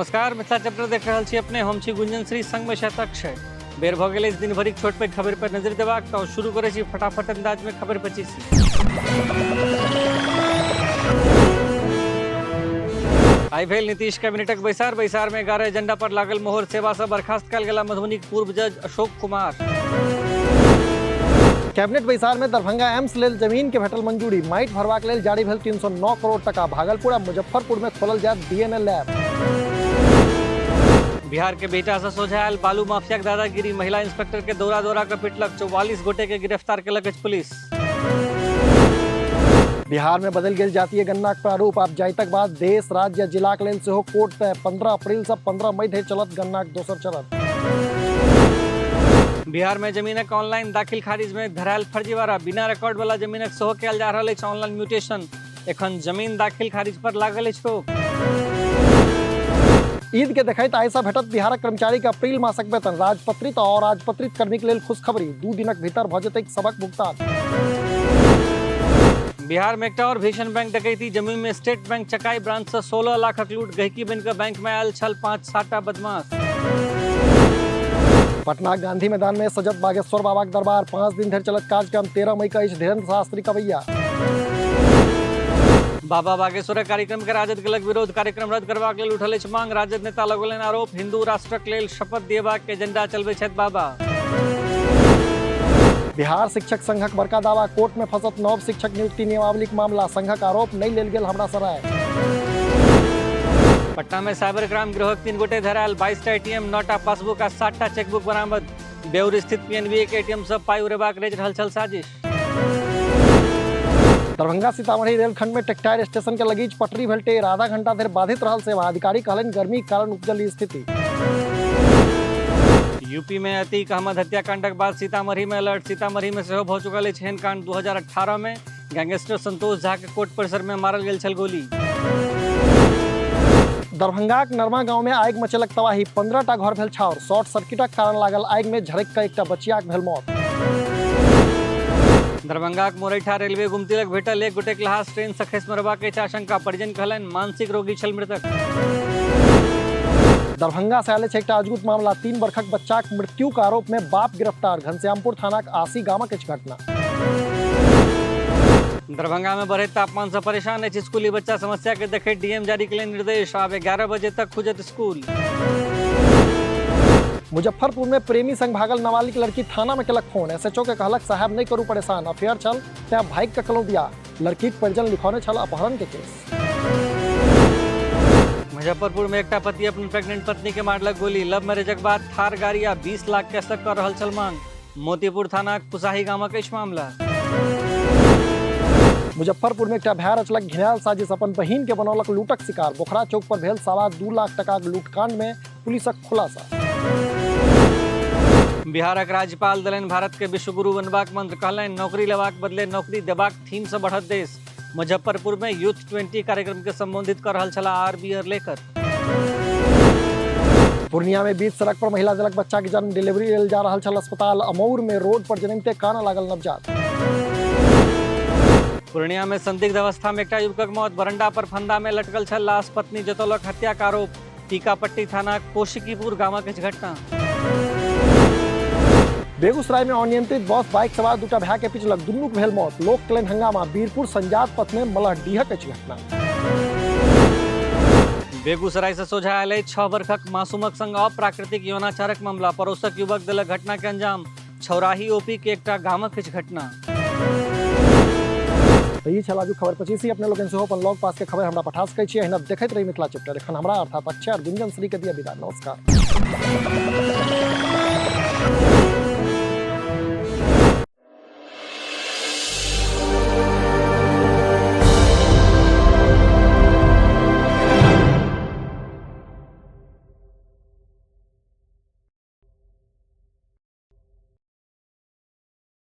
नमस्कार, मिथिला चैप्टर देख रहल छी अपने हम छी गुंजन श्री संग में अक्षय। बेर भ गेल दिन भरिक छोट पैघ खबर पर नजर देबाक तो शुरू करे छी फटाफट अंदाज में खबर 25। आई भेल नीतीश कैबिनेटक बैसार में 11 एजेंडा पर लागल मोहर। सेवा से बर्खास्त कयल गेला मधुबनी पूर्व जज अशोक कुमार। कैबिनेट बैसार में दरभंगा एम्स लेल जमीन के भेटल मंजूरी। माइट भरबाक लेल जारी भेल 309 करोड़ टका। भागलपुर आ मुजफ्फरपुर में खोलल जायत डीएनए लैब। बिहार के बेटा से सोझायल बालू माफिया के दादागिरी। महिला इंस्पेक्टर के दौरा के पिटलक। 44 गोटे के गिरफ्तार केलक पुलिस। बिहार में बदल गेल जातीय गणना प्रारूप। आब जाइतक बाद देश राज्य या जिला के लेल सेहो कोर्ट तय। 15 अप्रैल से 15 मई धरि चलत गणना के दोसर चरण। बिहार में जमीनक ऑनलाइन दाखिल खारिज में धरायल फर्जीवाड़ा। बिना रिकॉर्ड वाला जमीनक सेहो कयल जा रहल अछि ऑनलाइन म्यूटेशन। एखन जमीन दाखिल खारिज पर लागल अछि रोक। ईद के देखैत आइ सँ भेटत बिहारक कर्मचारी के अप्रैल मासक वेतन। राजपत्रित और राजपत्रित कर्मी के लेल खुशखबरी। 2 दिनक भीतर भ जेतैक सबक भुगतान। बिहार में एकटा और भीषण बैंक डकैती। जमुई में स्टेट बैंक चकाई ब्रांच से 16 लाखक लूट। गहिकी बन के बैंक में आयल छल 5-7 बदमाश। पटना गांधी मैदान में सजत बागेश्वर बाबा के दरबार। 5 दिन धरि चलत कार्यक्रम। 13 मई का धीरेन्द्र शास्त्री कवैया। बाबा बागेश्वर कार्यक्रम के राजद केलक विरोध। कार्यक्रम रद्द करबाक लेल उठल अछि मांग। राजद नेता लगौलनि आरोप हिंदू राष्ट्रक लेल शपथ दिएबाक एजेंडा चलबै छथि बाबा। बिहार शिक्षक संघक बड़का दावा। कोर्ट में फंसत नव शिक्षक नियुक्ति नियमावली के मामला। संघक आरोप नहीं लेल गेल हमरा सराय। पटना में साइबर क्राइम गिरोहक 3 गोटे धरायल। 22 एटीएम 9 पासबुक आ 60 चेकबुक बरामद। बेउर स्थित पीएनबी के एटीएम से पाई उड़ेबाक रचि रहल छल साजिश। दरभंगा सीतामढ़ी रेलखंड में टेक्टाइल स्टेशन के लगीच पटरी भेल टेढ़। आधा घंटा धरि बाधित रहल सेवा। अधिकारी कहलनि गर्मी के कारण उपजल स्थिति। यूपी में अतीक अहमद हत्याकांडक बाद सीतामढ़ी में अलर्ट। सीतामढ़ी में सेहो भ चुकल अछि एहन कांड। 2018 में गैंगस्टर संतोष झा के कोर्ट परिसर में मारल गेल छल गोली। दरभंगाक नरमा गांव में आगि मचेलक तबाही। 15टा घर भेल छाउर। शॉर्ट सर्किटक कारण लागल आगि में झरकि कऽ एकटा बचियाक भेल मौत। दरभंगाक मोरैठा रेलवे गुमतिलक भेटल 1 गोटे के लाश। ट्रेन से खसि मरबाक अछि आशंका। परिजन कहलनि मानसिक रोगी छल मृतक। दरभंगा से आयल एकटा अजगुत मामला। 3 वर्षक बच्चाक मृत्युक आरोप में बाप गिरफ्तार। घनश्यामपुर थानाक आसी गामक अछि घटना। दरभंगा में बढ़े तापमान से परेशान अछि स्कूली बच्चा। समस्या के देखैत डीएम जारी केलनि निर्देश। आब 11 बजे तक खुजत स्कूल। मुजफ्फरपुर में प्रेमी संग भागल नाबालिग लड़की थाना में केलक फोन। एसएचओ के कहलक साहब नहीं करू परेशान। अफेयर छल तैं भागि कऽ केलहुँ बियाह। लड़कीक परिजन लिखौने छल अपहरण के केस। मुजफ्फरपुर में एकटा पति अपन प्रेग्नेंट पत्नी के मारलक गोली। लव मैरिजक बाद थार गाड़ी आ 20 लाख कैशक कर रहल छल मांग। मोतीपुर थाना कुसाही गामक अछि मामला। मुजफ्फरपुर में एकटा भय रचलक घिनायल साजिश। अपन बहिन के बनौलक लूटक शिकार। बोखरा चौक पर भेल 2.25 लाख टका लूटकांड में पुलिसक खुलासा। बिहारक राज्यपाल देलनि भारत के विश्वगुरु बनबाक मंत्र। कहलनि नौकरी लेबाक बदले नौकरी देबाक थीम से बढ़त देश। मुजफ्फरपुर में यूथ 20 कार्यक्रम के संबोधित कर रहल छलाह आरबी अरलेकर। पूर्णिया में बीच सड़क पर महिला देलक बच्चा के जन्म। डिलीवरी लेल जा रहल छल अस्पताल। अमौर में रोड पर जन्मते कानऽ लागल नवजात। पूर्णिया में संदिग्ध अवस्था में एकटा युवकक मौत। बरंडा पर फंदा में लटकल छल लाश। पत्नी जतौलक हत्या का आरोप। टीकापट्टी थाना कोशिकीपुर गामक अछि घटना। बेगूसराय में अनियंत्रित बस बाइक सवार 2टा भाई के पिछलक। दुनू भेल मौत। लोक केलनि हंगामा। बीरपुर संजात पथ में मलहडीहक अछि घटना। बेगूसराय से सोझा आयल 6 वर्षक मासूमक संग अप्राकृतिक यौनाचारक मामला। पड़ोसक युवक देलक घटना के अंजाम। छौराही ओपी के एकटा गामक अछि घटना। ई छल आजुक खबर 25। अपने लोगन सेहो अपन लॉग पास के खबर हमरा पठा सकै छी। एहिना देखैत रही मिथिला चैप्टर। एखन हमरा अर्थात अक्षय और गुंजन श्री के दिया विदा। नमस्कार।